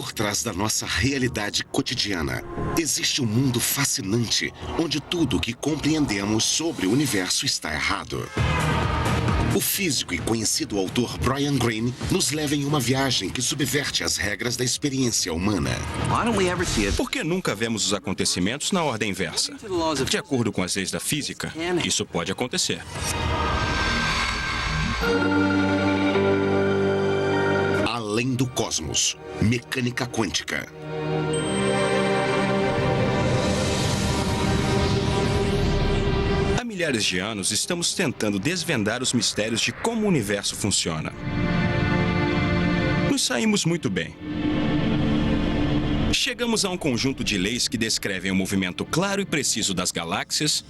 Por trás da nossa realidade cotidiana, existe um mundo fascinante onde tudo o que compreendemos sobre o universo está errado. O físico e conhecido autor Brian Greene nos leva em uma viagem que subverte as regras da experiência humana. Por que nunca vemos os acontecimentos na ordem inversa? De acordo com as leis da física, isso pode acontecer. Além do cosmos, mecânica quântica. Há milhares de anos estamos tentando desvendar os mistérios de como o universo funciona. Nos saímos muito bem. Chegamos a um conjunto de leis que descrevem o movimento claro e preciso das galáxias,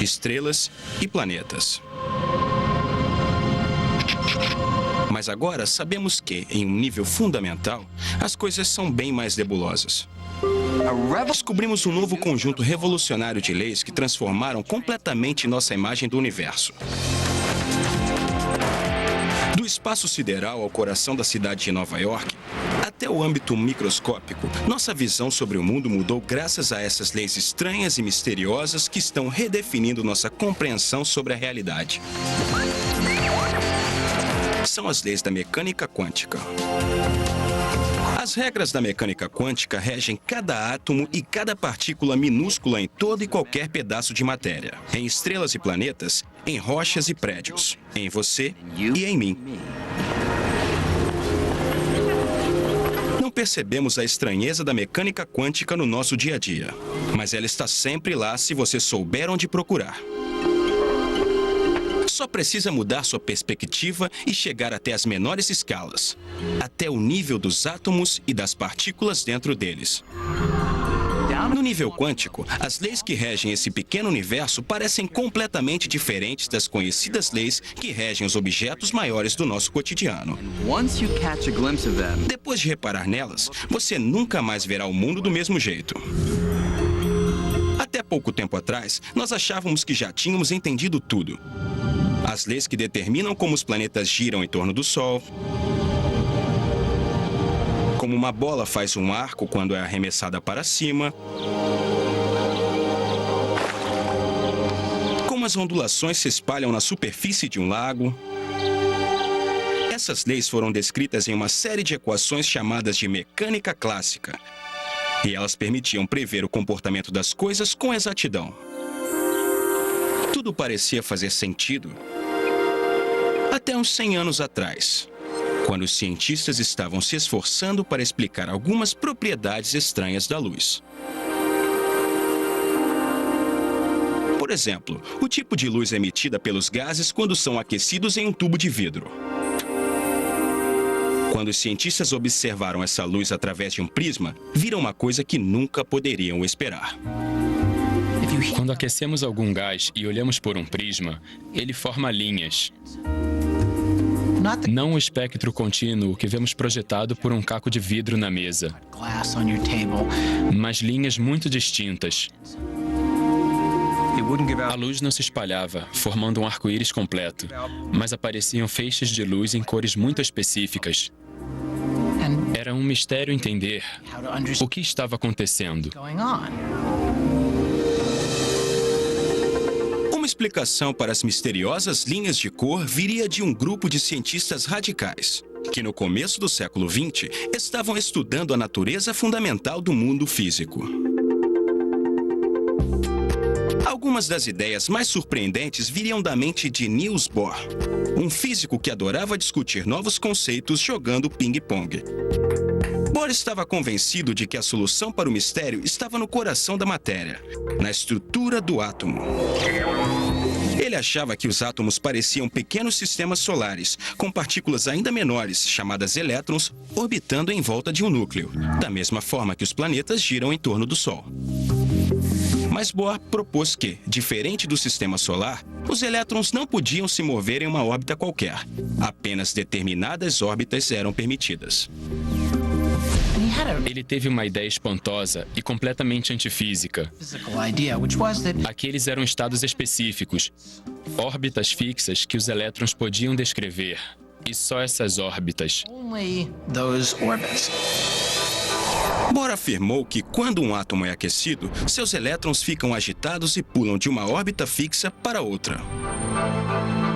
estrelas e planetas. Mas agora sabemos que, em um nível fundamental, as coisas são bem mais nebulosas. Descobrimos um novo conjunto revolucionário de leis que transformaram completamente nossa imagem do universo. Do espaço sideral ao coração da cidade de Nova York, até o âmbito microscópico, nossa visão sobre o mundo mudou graças a essas leis estranhas e misteriosas que estão redefinindo nossa compreensão sobre a realidade. São as leis da mecânica quântica. As regras da mecânica quântica regem cada átomo e cada partícula minúscula em todo e qualquer pedaço de matéria, em estrelas e planetas, em rochas e prédios, em você e em mim. Não percebemos a estranheza da mecânica quântica no nosso dia a dia, mas ela está sempre lá se você souber onde procurar. Só precisa mudar sua perspectiva e chegar até as menores escalas, até o nível dos átomos e das partículas dentro deles. No nível quântico, as leis que regem esse pequeno universo parecem completamente diferentes das conhecidas leis que regem os objetos maiores do nosso cotidiano. Depois de reparar nelas, você nunca mais verá o mundo do mesmo jeito. Até pouco tempo atrás, nós achávamos que já tínhamos entendido tudo. As leis que determinam como os planetas giram em torno do Sol, como uma bola faz um arco quando é arremessada para cima, como as ondulações se espalham na superfície de um lago. Essas leis foram descritas em uma série de equações chamadas de mecânica clássica, e elas permitiam prever o comportamento das coisas com exatidão. Tudo parecia fazer sentido até uns 100 anos atrás, quando os cientistas estavam se esforçando para explicar algumas propriedades estranhas da luz. Por exemplo, o tipo de luz emitida pelos gases quando são aquecidos em um tubo de vidro. Quando os cientistas observaram essa luz através de um prisma, viram uma coisa que nunca poderiam esperar. Quando aquecemos algum gás e olhamos por um prisma, ele forma linhas. Não o espectro contínuo que vemos projetado por um caco de vidro na mesa, mas linhas muito distintas. A luz não se espalhava, formando um arco-íris completo, mas apareciam feixes de luz em cores muito específicas. Era um mistério entender o que estava acontecendo. Uma explicação para as misteriosas linhas de cor viria de um grupo de cientistas radicais, que no começo do século XX estavam estudando a natureza fundamental do mundo físico. Algumas das ideias mais surpreendentes viriam da mente de Niels Bohr, um físico que adorava discutir novos conceitos jogando ping-pong. Bohr estava convencido de que a solução para o mistério estava no coração da matéria, na estrutura do átomo. Ele achava que os átomos pareciam pequenos sistemas solares, com partículas ainda menores, chamadas elétrons, orbitando em volta de um núcleo, da mesma forma que os planetas giram em torno do Sol. Mas Bohr propôs que, diferente do sistema solar, os elétrons não podiam se mover em uma órbita qualquer. Apenas determinadas órbitas eram permitidas. Ele teve uma ideia espantosa e completamente antifísica. Aqueles eram estados específicos, órbitas fixas que os elétrons podiam descrever. E só essas órbitas. Bohr afirmou que quando um átomo é aquecido, seus elétrons ficam agitados e pulam de uma órbita fixa para outra.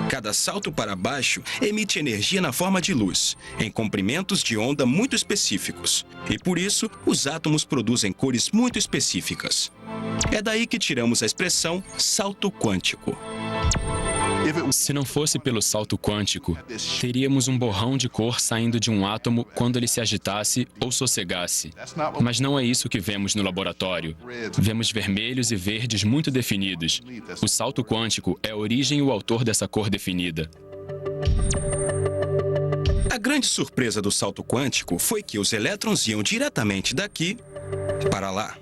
Cada salto para baixo emite energia na forma de luz, em comprimentos de onda muito específicos. E por isso, os átomos produzem cores muito específicas. É daí que tiramos a expressão salto quântico. Se não fosse pelo salto quântico, teríamos um borrão de cor saindo de um átomo quando ele se agitasse ou sossegasse. Mas não é isso que vemos no laboratório. Vemos vermelhos e verdes muito definidos. O salto quântico é a origem e o autor dessa cor definida. A grande surpresa do salto quântico foi que os elétrons iam diretamente daqui para lá,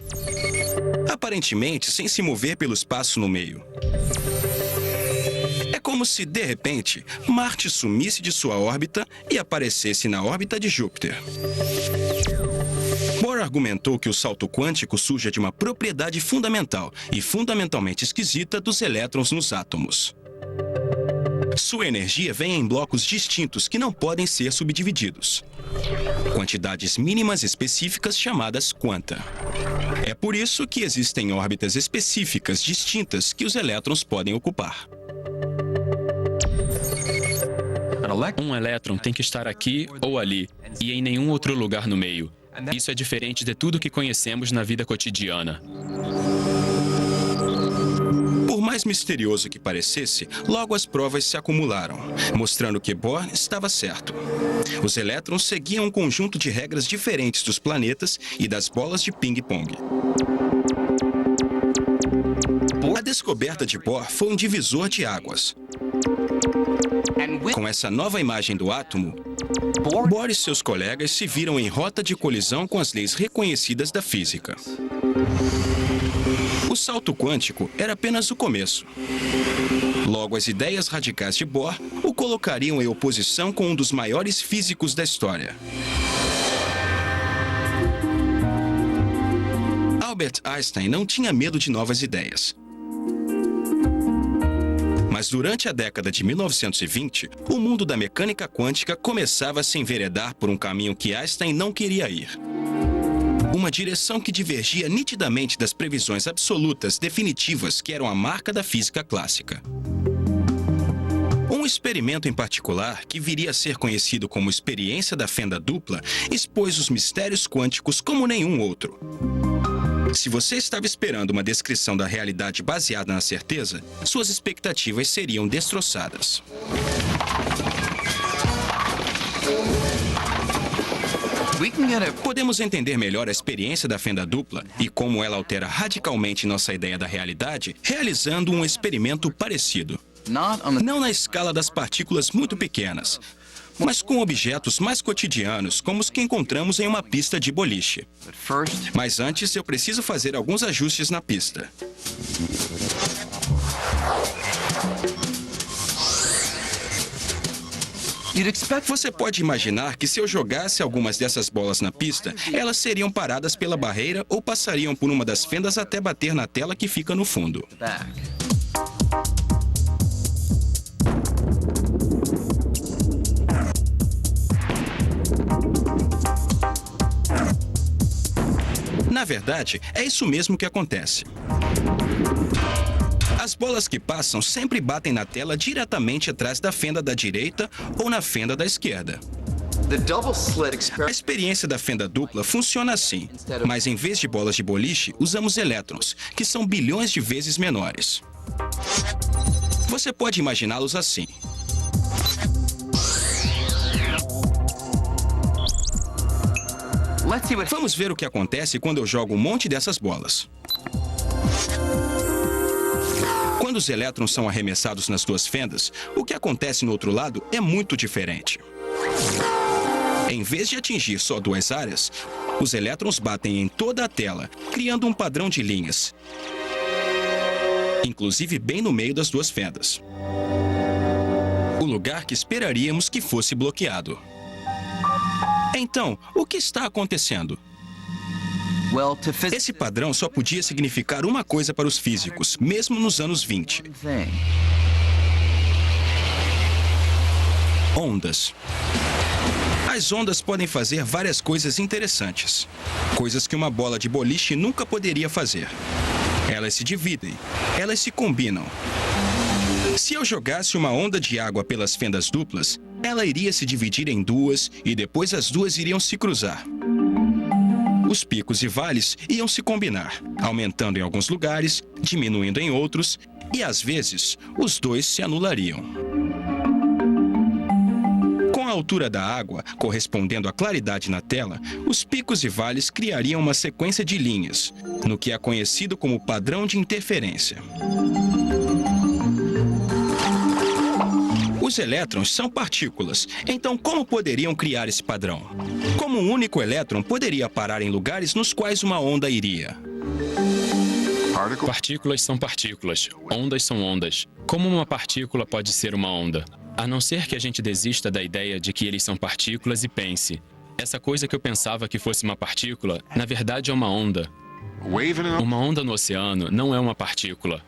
aparentemente sem se mover pelo espaço no meio. É como se, de repente, Marte sumisse de sua órbita e aparecesse na órbita de Júpiter. Bohr argumentou que o salto quântico surge de uma propriedade fundamental e fundamentalmente esquisita dos elétrons nos átomos. Sua energia vem em blocos distintos que não podem ser subdivididos. Quantidades mínimas específicas chamadas quanta. É por isso que existem órbitas específicas distintas que os elétrons podem ocupar. Um elétron tem que estar aqui ou ali, e em nenhum outro lugar no meio. Isso é diferente de tudo que conhecemos na vida cotidiana. Por mais misterioso que parecesse, logo as provas se acumularam, mostrando que Bohr estava certo. Os elétrons seguiam um conjunto de regras diferentes dos planetas e das bolas de ping-pong. A descoberta de Bohr foi um divisor de águas. Com essa nova imagem do átomo, Bohr e seus colegas se viram em rota de colisão com as leis reconhecidas da física. O salto quântico era apenas o começo. Logo, as ideias radicais de Bohr o colocariam em oposição com um dos maiores físicos da história. Albert Einstein não tinha medo de novas ideias. Mas durante a década de 1920, o mundo da mecânica quântica começava a se enveredar por um caminho que Einstein não queria ir. Uma direção que divergia nitidamente das previsões absolutas definitivas que eram a marca da física clássica. Um experimento em particular, que viria a ser conhecido como experiência da fenda dupla, expôs os mistérios quânticos como nenhum outro. Se você estava esperando uma descrição da realidade baseada na certeza, suas expectativas seriam destroçadas. Podemos entender melhor a experiência da fenda dupla e como ela altera radicalmente nossa ideia da realidade, realizando um experimento parecido. Não na escala das partículas muito pequenas, mas com objetos mais cotidianos, como os que encontramos em uma pista de boliche. Mas antes, eu preciso fazer alguns ajustes na pista. Você pode imaginar que se eu jogasse algumas dessas bolas na pista, elas seriam paradas pela barreira ou passariam por uma das fendas até bater na tela que fica no fundo. Na verdade, é isso mesmo que acontece. As bolas que passam sempre batem na tela diretamente atrás da fenda da direita ou na fenda da esquerda. A experiência da fenda dupla funciona assim, mas em vez de bolas de boliche, usamos elétrons, que são bilhões de vezes menores. Você pode imaginá-los assim. Vamos ver o que acontece quando eu jogo um monte dessas bolas. Quando os elétrons são arremessados nas duas fendas, o que acontece no outro lado é muito diferente. Em vez de atingir só duas áreas, os elétrons batem em toda a tela, criando um padrão de linhas, inclusive bem no meio das duas fendas. O lugar que esperaríamos que fosse bloqueado. Então, o que está acontecendo? Esse padrão só podia significar uma coisa para os físicos, mesmo nos anos 20. Ondas. As ondas podem fazer várias coisas interessantes. Coisas que uma bola de boliche nunca poderia fazer. Elas se dividem. Elas se combinam. Se eu jogasse uma onda de água pelas fendas duplas, ela iria se dividir em duas e depois as duas iriam se cruzar. Os picos e vales iam se combinar, aumentando em alguns lugares, diminuindo em outros, e às vezes os dois se anulariam. Com a altura da água, correspondendo à claridade na tela, os picos e vales criariam uma sequência de linhas, no que é conhecido como padrão de interferência. Os elétrons são partículas, então como poderiam criar esse padrão? Como um único elétron poderia parar em lugares nos quais uma onda iria? Partículas são partículas, ondas são ondas. Como uma partícula pode ser uma onda? A não ser que a gente desista da ideia de que eles são partículas e pense: essa coisa que eu pensava que fosse uma partícula, na verdade é uma onda. Uma onda no oceano não é uma partícula.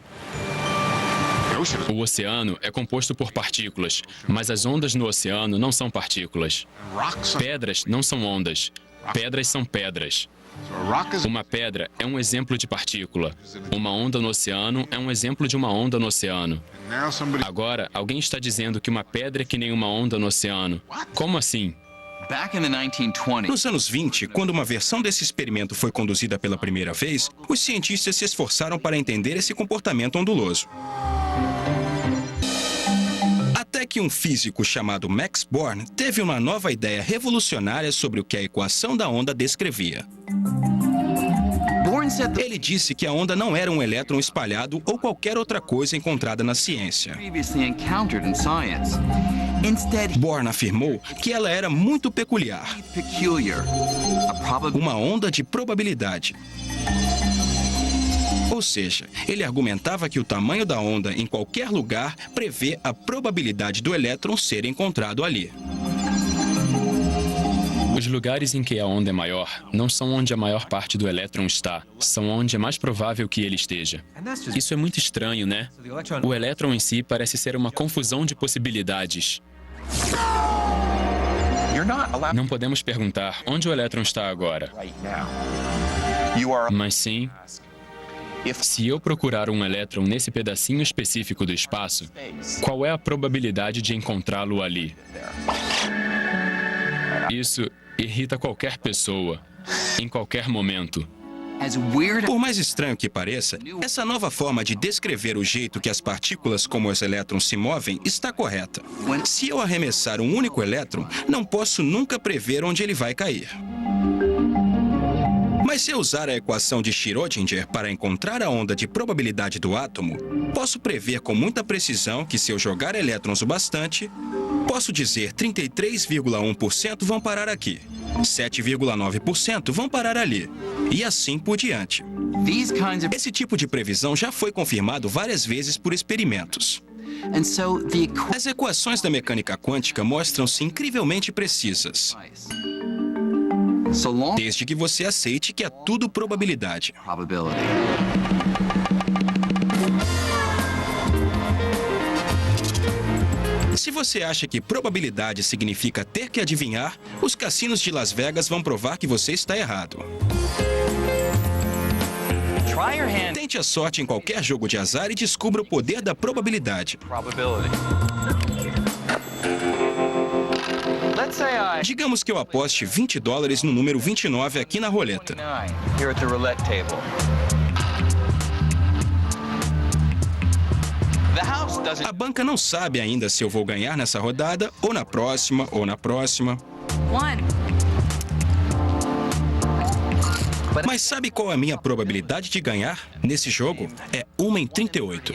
O oceano é composto por partículas, mas as ondas no oceano não são partículas. Pedras não são ondas. Pedras são pedras. Uma pedra é um exemplo de partícula. Uma onda no oceano é um exemplo de uma onda no oceano. Agora, alguém está dizendo que uma pedra é que nem uma onda no oceano. Como assim? Nos anos 20, quando uma versão desse experimento foi conduzida pela primeira vez, os cientistas se esforçaram para entender esse comportamento onduloso. Até que um físico chamado Max Born teve uma nova ideia revolucionária sobre o que a equação da onda descrevia. Ele disse que a onda não era um elétron espalhado ou qualquer outra coisa encontrada na ciência. Born afirmou que ela era muito peculiar. Uma onda de probabilidade. Ou seja, ele argumentava que o tamanho da onda em qualquer lugar prevê a probabilidade do elétron ser encontrado ali. Os lugares em que a onda é maior não são onde a maior parte do elétron está, são onde é mais provável que ele esteja. Isso é muito estranho, né? O elétron em si parece ser uma confusão de possibilidades. Não podemos perguntar onde o elétron está agora. Mas sim, se eu procurar um elétron nesse pedacinho específico do espaço, qual é a probabilidade de encontrá-lo ali? Isso irrita qualquer pessoa, em qualquer momento. Por mais estranho que pareça, essa nova forma de descrever o jeito que as partículas como os elétrons se movem está correta. Se eu arremessar um único elétron, não posso nunca prever onde ele vai cair. Mas se eu usar a equação de Schrödinger para encontrar a onda de probabilidade do átomo, posso prever com muita precisão que se eu jogar elétrons o bastante, posso dizer 33,1% vão parar aqui, 7,9% vão parar ali, e assim por diante. Esse tipo de previsão já foi confirmado várias vezes por experimentos. As equações da mecânica quântica mostram-se incrivelmente precisas. Desde que você aceite que é tudo probabilidade. Se você acha que probabilidade significa ter que adivinhar, os cassinos de Las Vegas vão provar que você está errado. Tente a sorte em qualquer jogo de azar e descubra o poder da probabilidade. Digamos que eu aposte $20 no número 29 aqui na roleta. A banca não sabe ainda se eu vou ganhar nessa rodada, ou na próxima, ou na próxima. Mas sabe qual é a minha probabilidade de ganhar nesse jogo? É 1 em 38.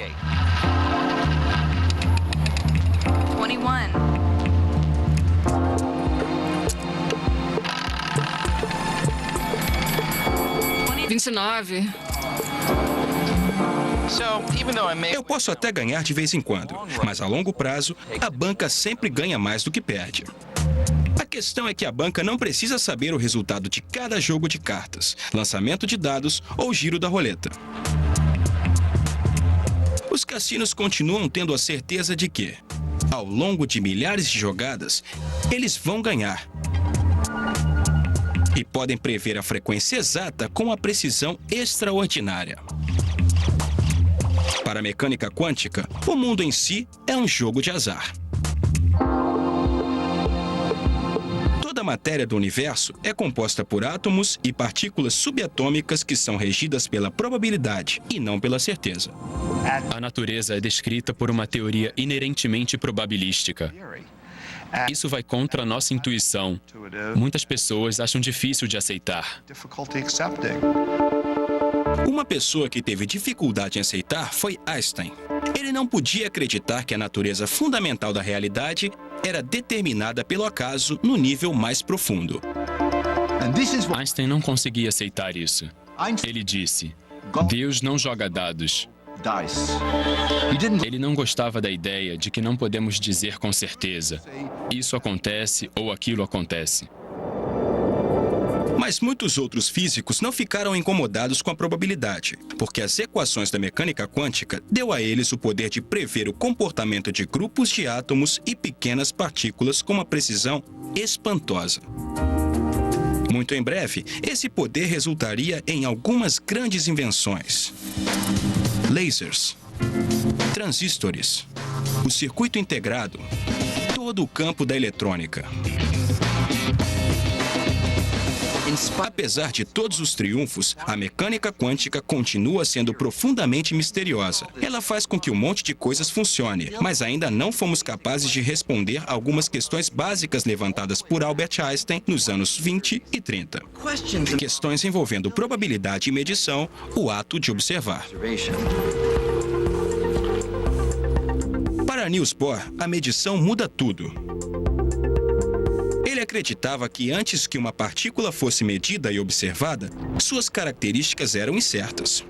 29. Eu posso até ganhar de vez em quando, mas a longo prazo, a banca sempre ganha mais do que perde. A questão é que a banca não precisa saber o resultado de cada jogo de cartas, lançamento de dados ou giro da roleta. Os cassinos continuam tendo a certeza de que, ao longo de milhares de jogadas, eles vão ganhar. e podem prever a frequência exata com uma precisão extraordinária. Para a mecânica quântica, o mundo em si é um jogo de azar. Toda a matéria do universo é composta por átomos e partículas subatômicas que são regidas pela probabilidade e não pela certeza. A natureza é descrita por uma teoria inerentemente probabilística. Isso vai contra a nossa intuição. Muitas pessoas acham difícil de aceitar. Uma pessoa que teve dificuldade em aceitar foi Einstein. Ele não podia acreditar que a natureza fundamental da realidade era determinada pelo acaso no nível mais profundo. Einstein não conseguia aceitar isso. Ele disse: Deus não joga dados. Ele não gostava da ideia de que não podemos dizer com certeza: isso acontece ou aquilo acontece. Mas muitos outros físicos não ficaram incomodados com a probabilidade, porque as equações da mecânica quântica deu a eles o poder de prever o comportamento de grupos de átomos e pequenas partículas com uma precisão espantosa. Muito em breve, esse poder resultaria em algumas grandes invenções: lasers, transistores, o circuito integrado, todo o campo da eletrônica. Apesar de todos os triunfos, a mecânica quântica continua sendo profundamente misteriosa. Ela faz com que um monte de coisas funcione, mas ainda não fomos capazes de responder algumas questões básicas levantadas por Albert Einstein nos anos 20 e 30. Questões envolvendo probabilidade e medição, o ato de observar. Para Niels Bohr, a medição muda tudo. Ele acreditava que antes que uma partícula fosse medida e observada, suas características eram incertas.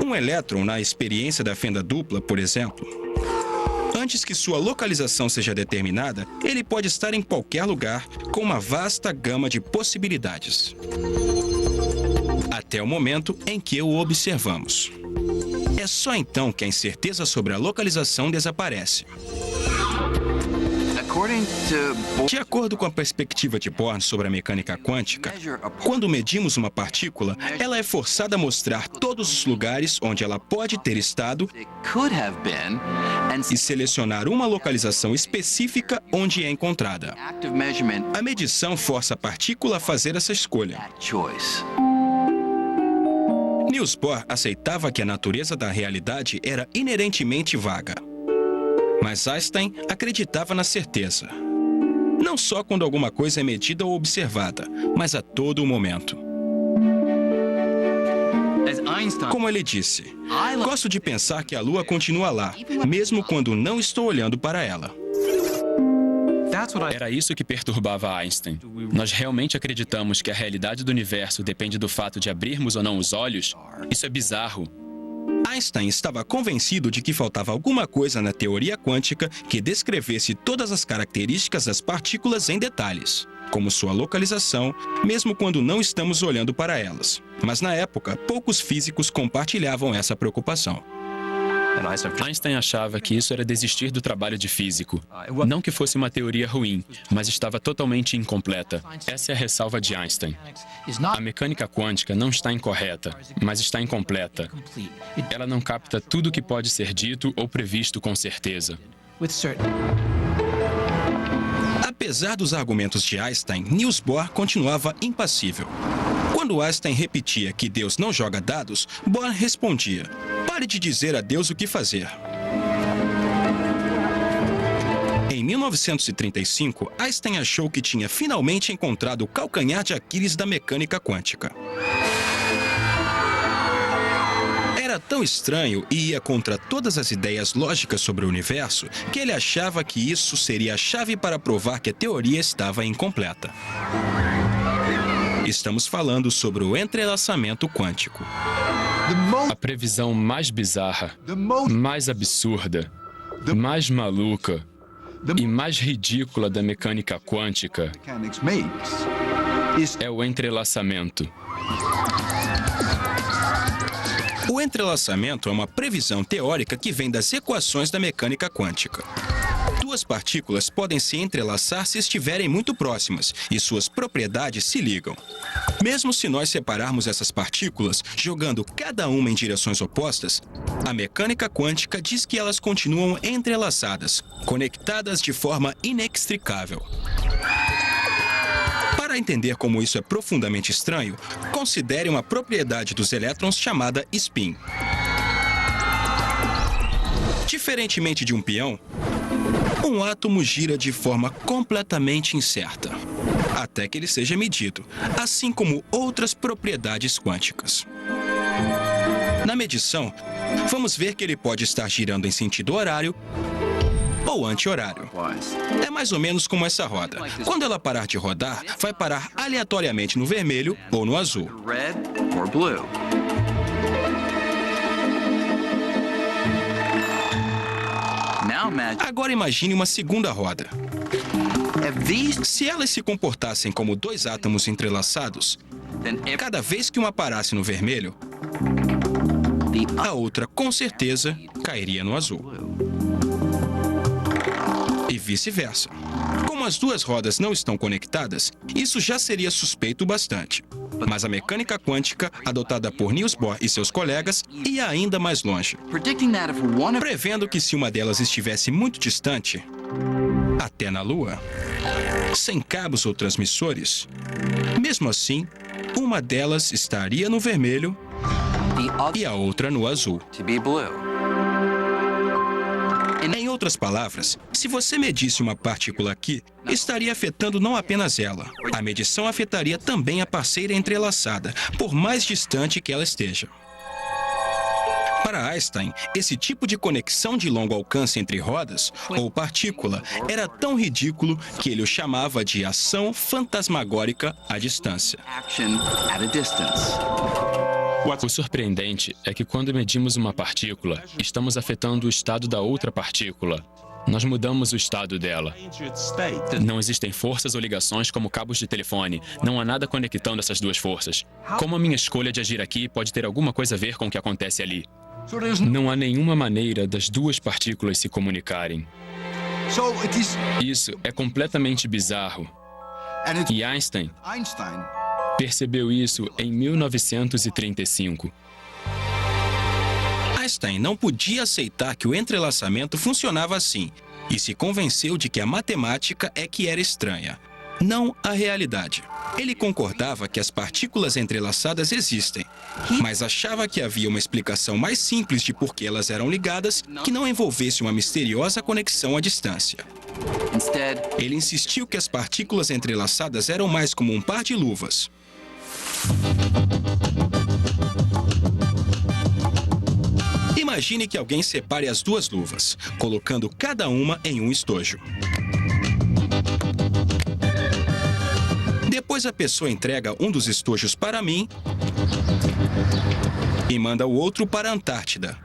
Um elétron na experiência da fenda dupla, por exemplo. Antes que sua localização seja determinada, ele pode estar em qualquer lugar, com uma vasta gama de possibilidades. Até o momento em que o observamos. É só então que a incerteza sobre a localização desaparece. De acordo com a perspectiva de Bohr sobre a mecânica quântica, quando medimos uma partícula, ela é forçada a mostrar todos os lugares onde ela pode ter estado e selecionar uma localização específica onde é encontrada. A medição força a partícula a fazer essa escolha. Niels Bohr aceitava que a natureza da realidade era inerentemente vaga. Mas Einstein acreditava na certeza. Não só quando alguma coisa é medida ou observada, mas a todo momento. Como ele disse, gosto de pensar que a Lua continua lá, mesmo quando não estou olhando para ela. Era isso que perturbava Einstein. Nós realmente acreditamos que a realidade do universo depende do fato de abrirmos ou não os olhos? Isso é bizarro. Einstein estava convencido de que faltava alguma coisa na teoria quântica que descrevesse todas as características das partículas em detalhes, como sua localização, mesmo quando não estamos olhando para elas. Mas na época, poucos físicos compartilhavam essa preocupação. Einstein achava que isso era desistir do trabalho de físico. Não que fosse uma teoria ruim, mas estava totalmente incompleta. Essa é a ressalva de Einstein. A mecânica quântica não está incorreta, mas está incompleta. Ela não capta tudo o que pode ser dito ou previsto com certeza. Apesar dos argumentos de Einstein, Niels Bohr continuava impassível. Quando Einstein repetia que Deus não joga dados, Bohr respondia: "Pare de dizer a Deus o que fazer." Em 1935, Einstein achou que tinha finalmente encontrado o calcanhar de Aquiles da mecânica quântica. Era tão estranho e ia contra todas as ideias lógicas sobre o universo que ele achava que isso seria a chave para provar que a teoria estava incompleta. Estamos falando sobre o entrelaçamento quântico. A previsão mais bizarra, mais absurda, mais maluca e mais ridícula da mecânica quântica é o entrelaçamento. O entrelaçamento é uma previsão teórica que vem das equações da mecânica quântica. Duas Duas partículas podem se entrelaçar se estiverem muito próximas e suas propriedades se ligam. Mesmo se nós separarmos essas partículas, jogando cada uma em direções opostas, a mecânica quântica diz que elas continuam entrelaçadas, conectadas de forma inextricável. Para entender como isso é profundamente estranho, considere uma propriedade dos elétrons chamada spin. Diferentemente de um peão, um átomo gira de forma completamente incerta, até que ele seja medido, assim como outras propriedades quânticas. Na medição, vamos ver que ele pode estar girando em sentido horário ou anti-horário. É mais ou menos como essa roda. Quando ela parar de rodar, vai parar aleatoriamente no vermelho ou no azul. Agora imagine uma segunda roda. Se elas se comportassem como dois átomos entrelaçados, cada vez que uma parasse no vermelho, a outra com certeza cairia no azul. E vice-versa. Como as duas rodas não estão conectadas, isso já seria suspeito bastante. Mas a mecânica quântica, adotada por Niels Bohr e seus colegas, ia ainda mais longe, prevendo que se uma delas estivesse muito distante, até na Lua, sem cabos ou transmissores, mesmo assim, uma delas estaria no vermelho e a outra no azul. Em outras palavras, se você medisse uma partícula aqui, estaria afetando não apenas ela. A medição afetaria também a parceira entrelaçada, por mais distante que ela esteja. Para Einstein, esse tipo de conexão de longo alcance entre rodas, ou partícula, era tão ridículo que ele o chamava de ação fantasmagórica à distância. O surpreendente é que quando medimos uma partícula, estamos afetando o estado da outra partícula. Nós mudamos o estado dela. Não existem forças ou ligações como cabos de telefone. Não há nada conectando essas duas forças. Como a minha escolha de agir aqui pode ter alguma coisa a ver com o que acontece ali? Não há nenhuma maneira das duas partículas se comunicarem. Isso é completamente bizarro. E Einstein percebeu isso em 1935. Einstein não podia aceitar que o entrelaçamento funcionava assim e se convenceu de que a matemática é que era estranha, não a realidade. Ele concordava que as partículas entrelaçadas existem, mas achava que havia uma explicação mais simples de por que elas eram ligadas que não envolvesse uma misteriosa conexão à distância. Ele insistiu que as partículas entrelaçadas eram mais como um par de luvas. Imagine que alguém separe as duas luvas, colocando cada uma em um estojo. Depois a pessoa entrega um dos estojos para mim e manda o outro para a Antártida.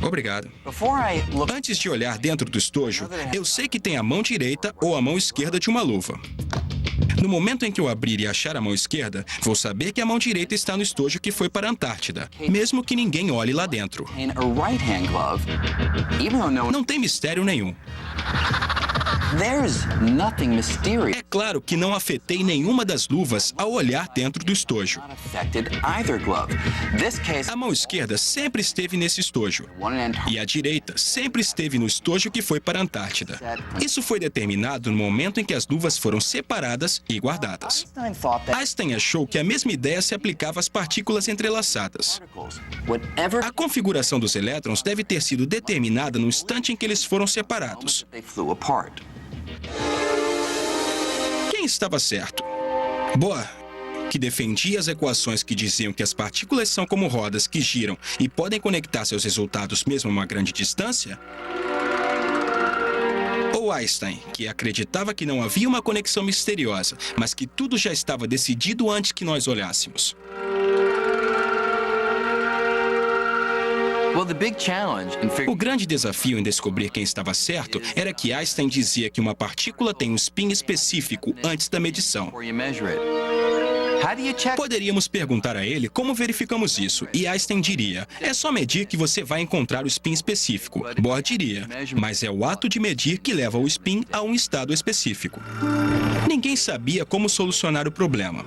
Obrigado. Antes de olhar dentro do estojo, eu sei que tem a mão direita ou a mão esquerda de uma luva. No momento em que eu abrir e achar a mão esquerda, vou saber que a mão direita está no estojo que foi para a Antártida, mesmo que ninguém olhe lá dentro. Não tem mistério nenhum. É claro que não afetei nenhuma das luvas ao olhar dentro do estojo. A mão esquerda sempre esteve nesse estojo e a direita sempre esteve no estojo que foi para a Antártida. Isso foi determinado no momento em que as luvas foram separadas e guardadas. Einstein achou que a mesma ideia se aplicava às partículas entrelaçadas. A configuração dos elétrons deve ter sido determinada no instante em que eles foram separados. Quem estava certo? Bohr, que defendia as equações que diziam que as partículas são como rodas que giram e podem conectar seus resultados mesmo a uma grande distância? Ou Einstein, que acreditava que não havia uma conexão misteriosa, mas que tudo já estava decidido antes que nós olhássemos? O grande desafio em descobrir quem estava certo era que Einstein dizia que uma partícula tem um spin específico antes da medição. Poderíamos perguntar a ele como verificamos isso, e Einstein diria: é só medir que você vai encontrar o spin específico. Bohr diria: mas é o ato de medir que leva o spin a um estado específico. Ninguém sabia como solucionar o problema.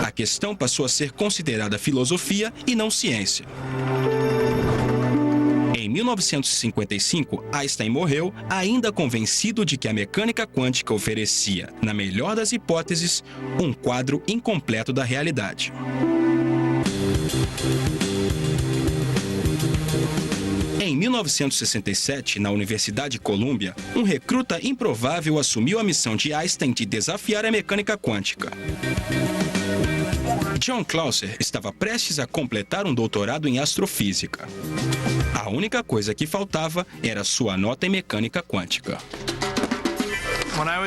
A questão passou a ser considerada filosofia e não ciência. Em 1955, Einstein morreu, ainda convencido de que a mecânica quântica oferecia, na melhor das hipóteses, um quadro incompleto da realidade. Em 1967, na Universidade de Columbia, um recruta improvável assumiu a missão de Einstein de desafiar a mecânica quântica. John Clauser estava prestes a completar um doutorado em astrofísica. A única coisa que faltava era sua nota em mecânica quântica.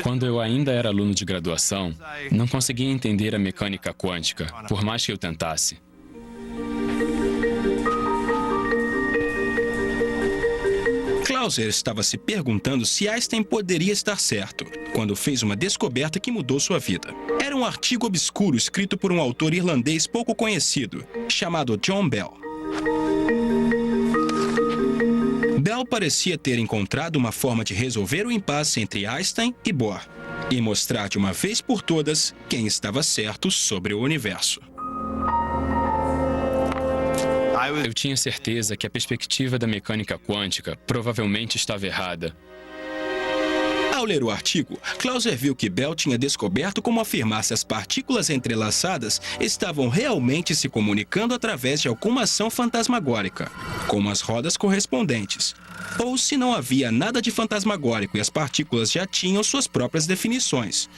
Quando eu ainda era aluno de graduação, não conseguia entender a mecânica quântica, por mais que eu tentasse. Clauser estava se perguntando se Einstein poderia estar certo, quando fez uma descoberta que mudou sua vida. Era um artigo obscuro escrito por um autor irlandês pouco conhecido, chamado John Bell. Bell parecia ter encontrado uma forma de resolver o impasse entre Einstein e Bohr, e mostrar de uma vez por todas quem estava certo sobre o universo. Eu tinha certeza que a perspectiva da mecânica quântica provavelmente estava errada. Ao ler o artigo, Clauser viu que Bell tinha descoberto como afirmar se as partículas entrelaçadas estavam realmente se comunicando através de alguma ação fantasmagórica, como as rodas correspondentes, ou se não havia nada de fantasmagórico e as partículas já tinham suas próprias definições,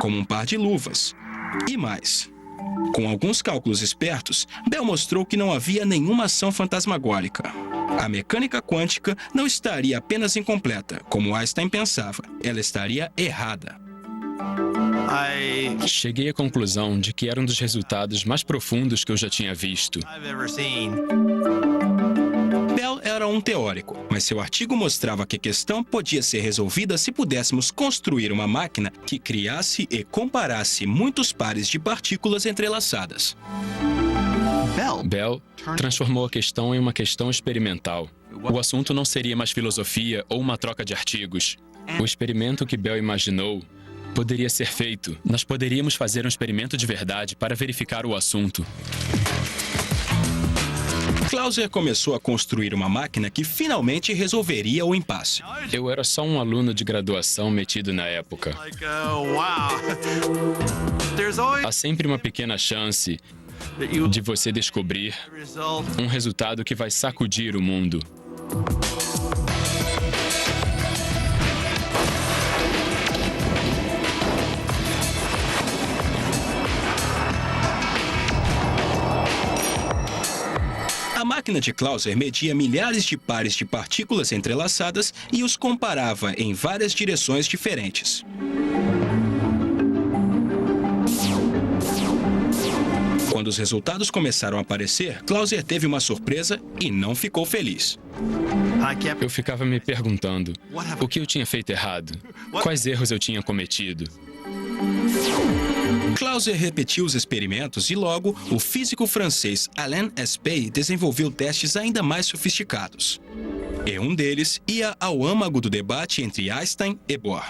como um par de luvas, e mais. Com alguns cálculos espertos, Bell mostrou que não havia nenhuma ação fantasmagórica. A mecânica quântica não estaria apenas incompleta, como Einstein pensava. Ela estaria errada. Cheguei à conclusão de que era um dos resultados mais profundos que eu já tinha visto. Bell era um teórico, mas seu artigo mostrava que a questão podia ser resolvida se pudéssemos construir uma máquina que criasse e comparasse muitos pares de partículas entrelaçadas. Bell transformou a questão em uma questão experimental. O assunto não seria mais filosofia ou uma troca de artigos. O experimento que Bell imaginou poderia ser feito. Nós poderíamos fazer um experimento de verdade para verificar o assunto. Clauser começou a construir uma máquina que finalmente resolveria o impasse. Eu era só um aluno de graduação metido na época. Há sempre uma pequena chance de você descobrir um resultado que vai sacudir o mundo. A máquina de Clauser media milhares de pares de partículas entrelaçadas e os comparava em várias direções diferentes. Quando os resultados começaram a aparecer, Clauser teve uma surpresa e não ficou feliz. Eu ficava me perguntando o que eu tinha feito errado, quais erros eu tinha cometido. Clauser repetiu os experimentos e logo, o físico francês Alain Aspect desenvolveu testes ainda mais sofisticados. E um deles ia ao âmago do debate entre Einstein e Bohr.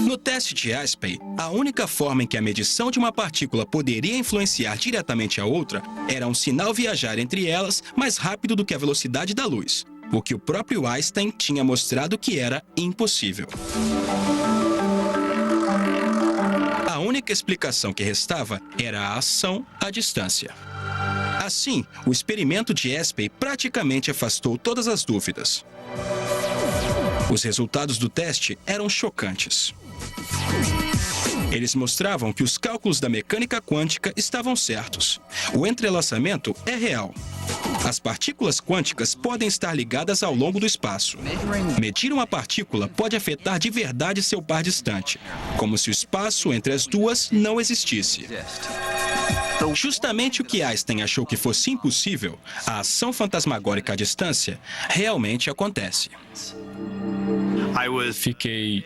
No teste de Aspect, a única forma em que a medição de uma partícula poderia influenciar diretamente a outra era um sinal viajar entre elas mais rápido do que a velocidade da luz, o que o próprio Einstein tinha mostrado que era impossível. A única explicação que restava era a ação à distância. Assim, o experimento de Aspect praticamente afastou todas as dúvidas. Os resultados do teste eram chocantes. Eles mostravam que os cálculos da mecânica quântica estavam certos. O entrelaçamento é real. As partículas quânticas podem estar ligadas ao longo do espaço. Medir uma partícula pode afetar de verdade seu par distante, como se o espaço entre as duas não existisse. Justamente o que Einstein achou que fosse impossível, a ação fantasmagórica à distância, realmente acontece. Fiquei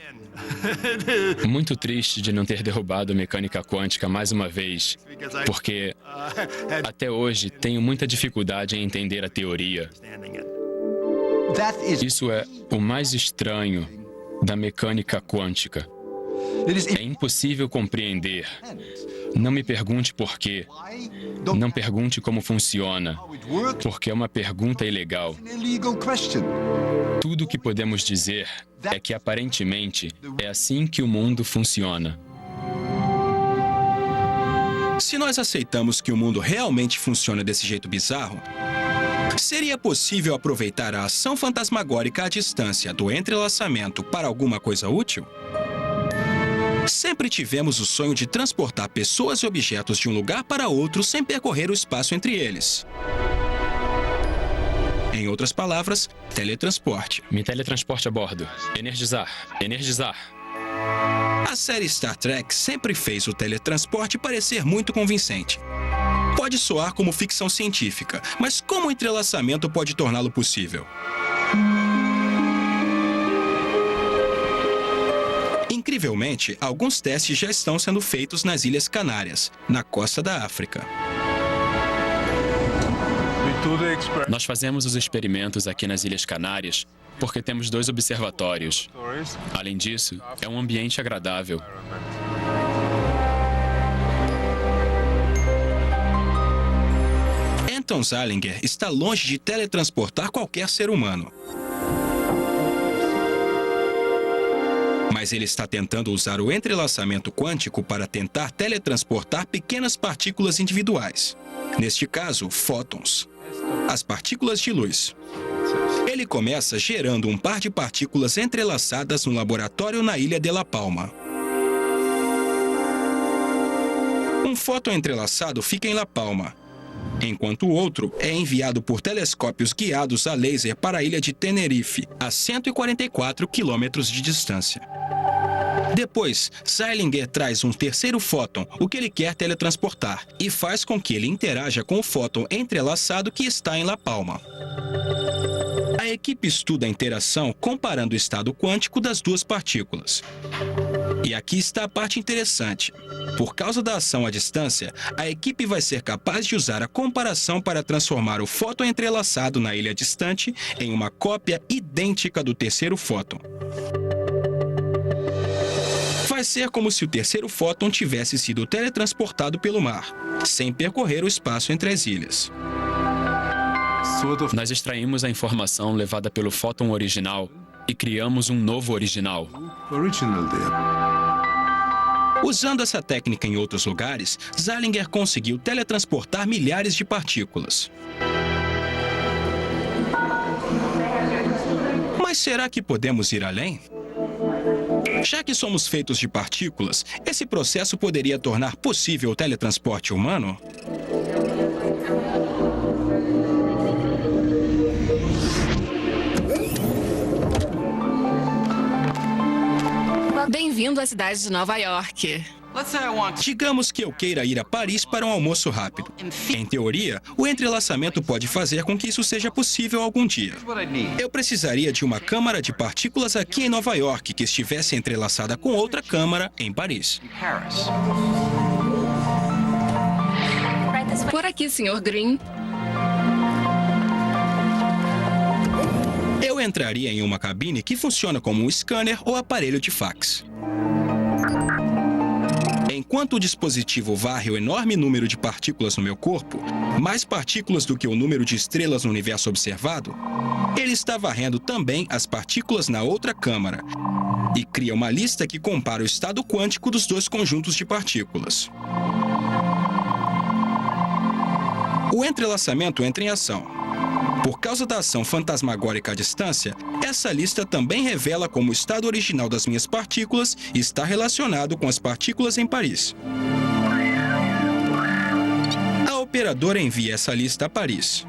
Muito triste de não ter derrubado a mecânica quântica mais uma vez, porque até hoje tenho muita dificuldade em entender a teoria. Isso é o mais estranho da mecânica quântica. É impossível compreender. Não me pergunte por quê. Não pergunte como funciona, porque é uma pergunta ilegal. Tudo o que podemos dizer é que, aparentemente, é assim que o mundo funciona. Se nós aceitamos que o mundo realmente funciona desse jeito bizarro, seria possível aproveitar a ação fantasmagórica à distância do entrelaçamento para alguma coisa útil? Sempre tivemos o sonho de transportar pessoas e objetos de um lugar para outro sem percorrer o espaço entre eles. Em outras palavras, teletransporte. Me teletransporte a bordo. Energizar. Energizar. A série Star Trek sempre fez o teletransporte parecer muito convincente. Pode soar como ficção científica, mas como o entrelaçamento pode torná-lo possível? Incrivelmente, alguns testes já estão sendo feitos nas Ilhas Canárias, na costa da África. Nós fazemos os experimentos aqui nas Ilhas Canárias porque temos 2 observatórios. Além disso, é um ambiente agradável. Anton Zeilinger está longe de teletransportar qualquer ser humano. Mas ele está tentando usar o entrelaçamento quântico para tentar teletransportar pequenas partículas individuais. Neste caso, fótons, as partículas de luz. Ele começa gerando um par de partículas entrelaçadas no laboratório na ilha de La Palma. Um fóton entrelaçado fica em La Palma, enquanto o outro é enviado por telescópios guiados a laser para a ilha de Tenerife, a 144 quilômetros de distância. Depois, Zeilinger traz um terceiro fóton, o que ele quer teletransportar, e faz com que ele interaja com o fóton entrelaçado que está em La Palma. A equipe estuda a interação comparando o estado quântico das 2 partículas. E aqui está a parte interessante. Por causa da ação à distância, a equipe vai ser capaz de usar a comparação para transformar o fóton entrelaçado na ilha distante em uma cópia idêntica do terceiro fóton. Vai ser como se o terceiro fóton tivesse sido teletransportado pelo mar, sem percorrer o espaço entre as ilhas. Nós extraímos a informação levada pelo fóton original e criamos um novo original. Usando essa técnica em outros lugares, Zeilinger conseguiu teletransportar milhares de partículas. Mas será que podemos ir além? Já que somos feitos de partículas, esse processo poderia tornar possível o teletransporte humano? Bem-vindo à cidade de Nova York. Digamos que eu queira ir a Paris para um almoço rápido. Em teoria, o entrelaçamento pode fazer com que isso seja possível algum dia. Eu precisaria de uma câmara de partículas aqui em Nova York que estivesse entrelaçada com outra câmara em Paris. Por aqui, Sr. Green. Eu entraria em uma cabine que funciona como um scanner ou aparelho de fax. Enquanto o dispositivo varre o enorme número de partículas no meu corpo, mais partículas do que o número de estrelas no universo observado, ele está varrendo também as partículas na outra câmara e cria uma lista que compara o estado quântico dos 2 conjuntos de partículas. O entrelaçamento entra em ação. Por causa da ação fantasmagórica à distância, essa lista também revela como o estado original das minhas partículas está relacionado com as partículas em Paris. A operadora envia essa lista a Paris.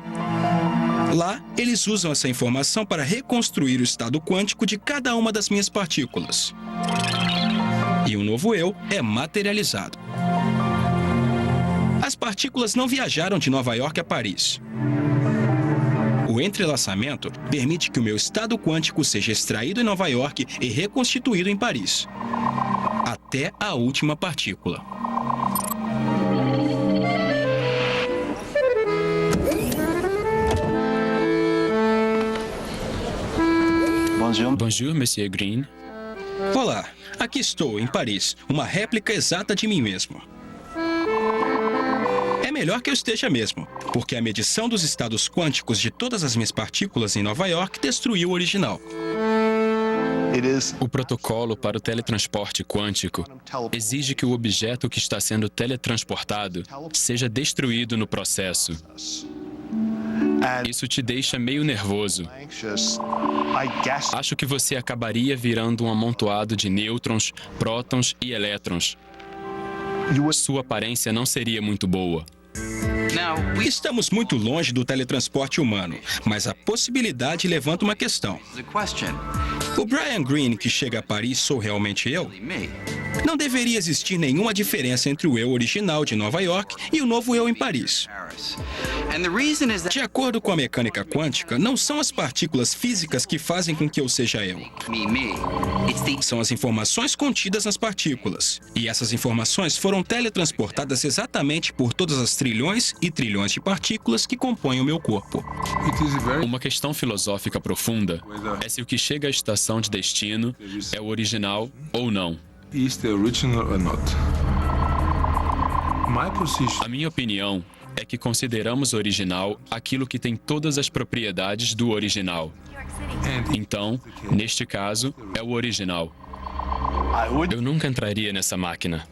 Lá, eles usam essa informação para reconstruir o estado quântico de cada uma das minhas partículas. E um novo eu é materializado. As partículas não viajaram de Nova York a Paris. O O entrelaçamento permite que o meu estado quântico seja extraído em Nova York e reconstituído em Paris, até a última partícula. Bonjour, Monsieur Green. Olá, aqui estou, em Paris, uma réplica exata de mim mesmo. É melhor que eu esteja mesmo, porque a medição dos estados quânticos de todas as minhas partículas em Nova York destruiu o original. O protocolo para o teletransporte quântico exige que o objeto que está sendo teletransportado seja destruído no processo. Isso te deixa meio nervoso. Acho que você acabaria virando um amontoado de nêutrons, prótons e elétrons. Sua aparência não seria muito boa. Estamos muito longe do teletransporte humano, mas a possibilidade levanta uma questão. O Brian Greene que chega a Paris sou realmente eu? Não deveria existir nenhuma diferença entre o eu original de Nova York e o novo eu em Paris. De acordo com a mecânica quântica, não são as partículas físicas que fazem com que eu seja eu. São as informações contidas nas partículas. E essas informações foram teletransportadas exatamente por todas as trilhões e trilhões de partículas que compõem o meu corpo. Uma questão filosófica profunda é se o que chega à estação de destino é o original ou não. A minha opinião é que consideramos original aquilo que tem todas as propriedades do original. Então, neste caso, é o original. Eu nunca entraria nessa máquina.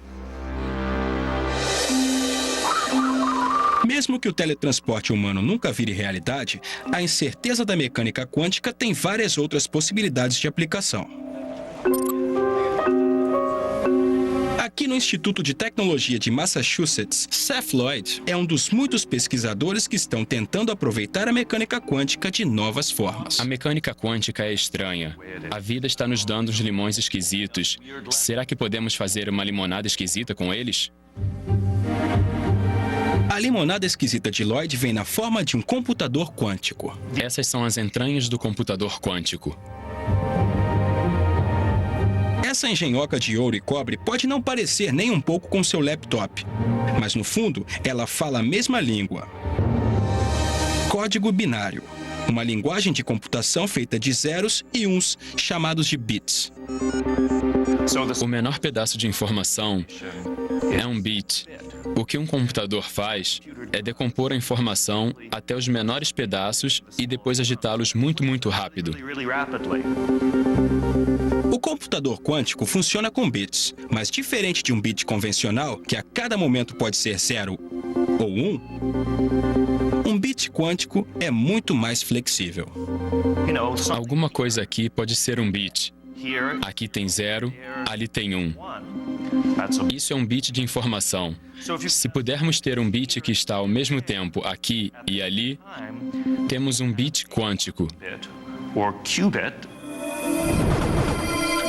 Mesmo que o teletransporte humano nunca vire realidade, a incerteza da mecânica quântica tem várias outras possibilidades de aplicação. Aqui no Instituto de Tecnologia de Massachusetts, Seth Lloyd é um dos muitos pesquisadores que estão tentando aproveitar a mecânica quântica de novas formas. A mecânica quântica é estranha. A vida está nos dando uns limões esquisitos. Será que podemos fazer uma limonada esquisita com eles? A limonada esquisita de Lloyd vem na forma de um computador quântico. Essas são as entranhas do computador quântico. Essa engenhoca de ouro e cobre pode não parecer nem um pouco com seu laptop, mas no fundo ela fala a mesma língua. Código binário, uma linguagem de computação feita de zeros e uns, chamados de bits. O menor pedaço de informação é um bit. O que um computador faz é decompor a informação até os menores pedaços e depois agitá-los muito rápido. O computador quântico funciona com bits, mas diferente de um bit convencional, que a cada momento pode ser 0 ou 1, um bit quântico é muito mais flexível. Alguma coisa aqui pode ser um bit. Aqui tem 0, ali tem 1. Isso é um bit de informação. Se pudermos ter um bit que está ao mesmo tempo aqui e ali, temos um bit quântico.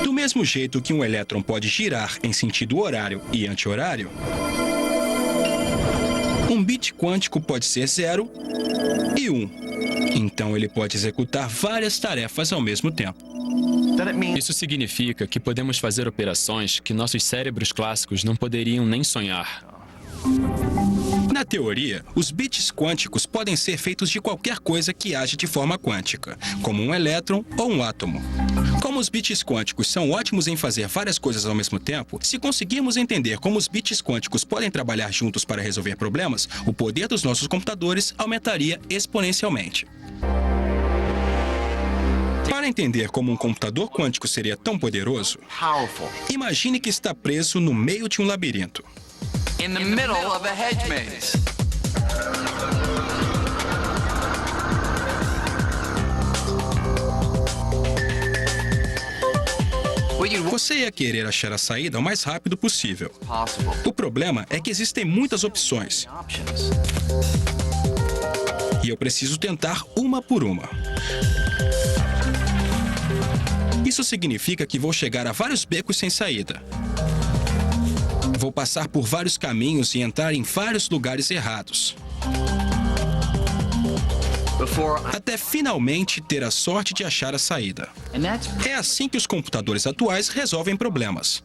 Do mesmo jeito que um elétron pode girar em sentido horário e anti-horário, um bit quântico pode ser 0 e 1. Então ele pode executar várias tarefas ao mesmo tempo. Isso significa que podemos fazer operações que nossos cérebros clássicos não poderiam nem sonhar. Na teoria, os bits quânticos podem ser feitos de qualquer coisa que age de forma quântica, como um elétron ou um átomo. Como os bits quânticos são ótimos em fazer várias coisas ao mesmo tempo, se conseguirmos entender como os bits quânticos podem trabalhar juntos para resolver problemas, o poder dos nossos computadores aumentaria exponencialmente. Para entender como um computador quântico seria tão poderoso, imagine que está preso no meio de um labirinto. In the middle of a hedge maze. Você ia querer achar a saída o mais rápido possível. Possible. O problema é que existem muitas opções. Options. E eu preciso tentar uma por uma. Isso significa que vou chegar a vários becos sem saída. Vou passar por vários caminhos e entrar em vários lugares errados. até finalmente ter a sorte de achar a saída. É assim que os computadores atuais resolvem problemas.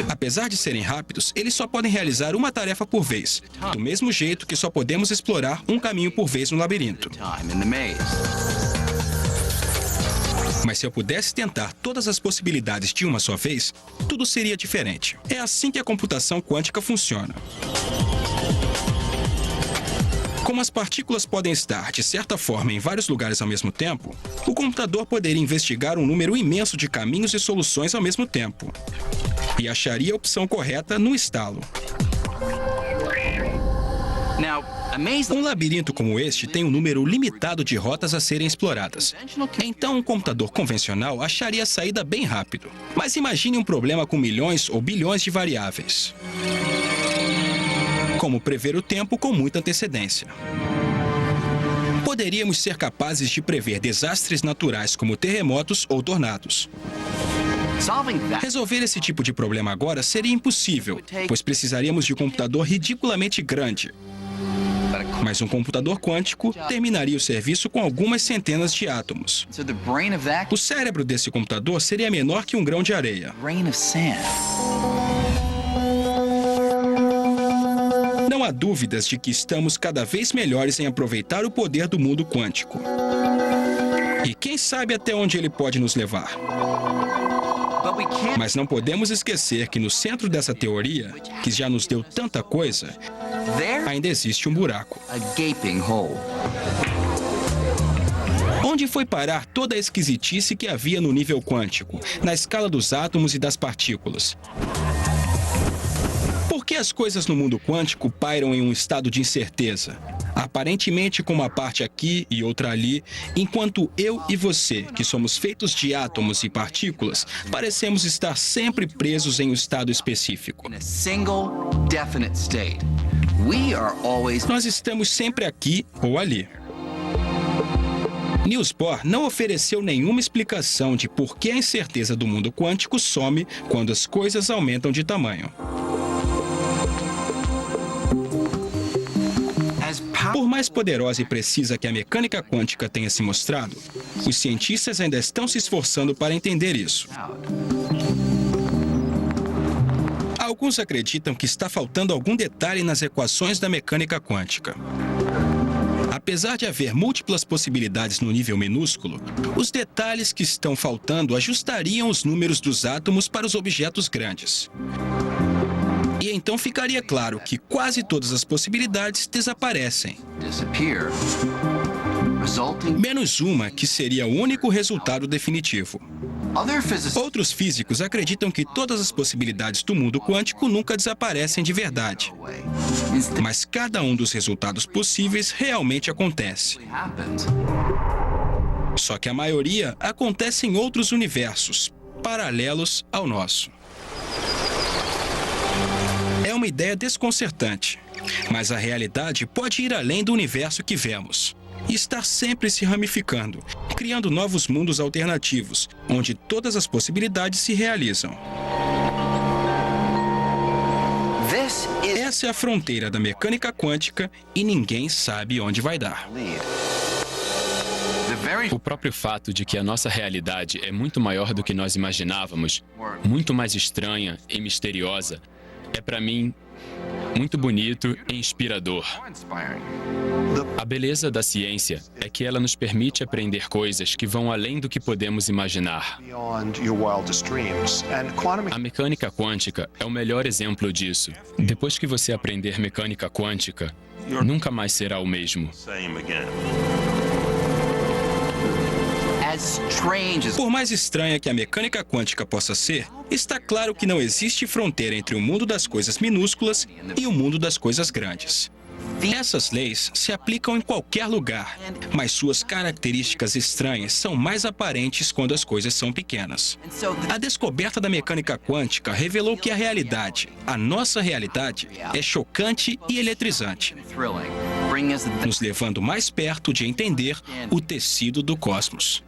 Apesar de serem rápidos, eles só podem realizar uma tarefa por vez, do mesmo jeito que só podemos explorar um caminho por vez no labirinto. Mas se eu pudesse tentar todas as possibilidades de uma só vez, tudo seria diferente. É assim que a computação quântica funciona. Como as partículas podem estar, de certa forma, em vários lugares ao mesmo tempo, o computador poderia investigar um número imenso de caminhos e soluções ao mesmo tempo. E acharia a opção correta no estalo. Um labirinto como este tem um número limitado de rotas a serem exploradas. Então, um computador convencional acharia a saída bem rápido. Mas imagine um problema com milhões ou bilhões de variáveis. Como prever o tempo com muita antecedência. Poderíamos ser capazes de prever desastres naturais como terremotos ou tornados. Resolver esse tipo de problema agora seria impossível, pois precisaríamos de um computador ridiculamente grande. Mas um computador quântico terminaria o serviço com algumas centenas de átomos. O cérebro desse computador seria menor que um grão de areia. Não há dúvidas de que estamos cada vez melhores em aproveitar o poder do mundo quântico. E quem sabe até onde ele pode nos levar. Mas não podemos esquecer que no centro dessa teoria, que já nos deu tanta coisa, ainda existe um buraco. Onde foi parar toda a esquisitice que havia no nível quântico, na escala dos átomos e das partículas? Por que as coisas no mundo quântico pairam em um estado de incerteza? Aparentemente com uma parte aqui e outra ali, enquanto eu e você, que somos feitos de átomos e partículas, parecemos estar sempre presos em um estado específico. Nós estamos sempre aqui ou ali. Niels Bohr não ofereceu nenhuma explicação de por que a incerteza do mundo quântico some quando as coisas aumentam de tamanho. Por mais poderosa e precisa que a mecânica quântica tenha se mostrado, os cientistas ainda estão se esforçando para entender isso. Alguns acreditam que está faltando algum detalhe nas equações da mecânica quântica. Apesar de haver múltiplas possibilidades no nível minúsculo, os detalhes que estão faltando ajustariam os números dos átomos para os objetos grandes. E então ficaria claro que quase todas as possibilidades desaparecem. Menos uma, que seria o único resultado definitivo. Outros físicos acreditam que todas as possibilidades do mundo quântico nunca desaparecem de verdade. Mas cada um dos resultados possíveis realmente acontece. Só que a maioria acontece em outros universos, paralelos ao nosso. É uma ideia desconcertante, mas a realidade pode ir além do universo que vemos e estar sempre se ramificando, criando novos mundos alternativos, onde todas as possibilidades se realizam. Essa é a fronteira da mecânica quântica e ninguém sabe onde vai dar. O próprio fato de que a nossa realidade é muito maior do que nós imaginávamos, muito mais estranha e misteriosa, é para mim muito bonito e inspirador. A beleza da ciência é que ela nos permite aprender coisas que vão além do que podemos imaginar. A mecânica quântica é o melhor exemplo disso. Depois que você aprender mecânica quântica, nunca mais será o mesmo. Por mais estranha que a mecânica quântica possa ser, está claro que não existe fronteira entre o mundo das coisas minúsculas e o mundo das coisas grandes. Essas leis se aplicam em qualquer lugar, mas suas características estranhas são mais aparentes quando as coisas são pequenas. A descoberta da mecânica quântica revelou que a realidade, a nossa realidade, é chocante e eletrizante, nos levando mais perto de entender o tecido do cosmos.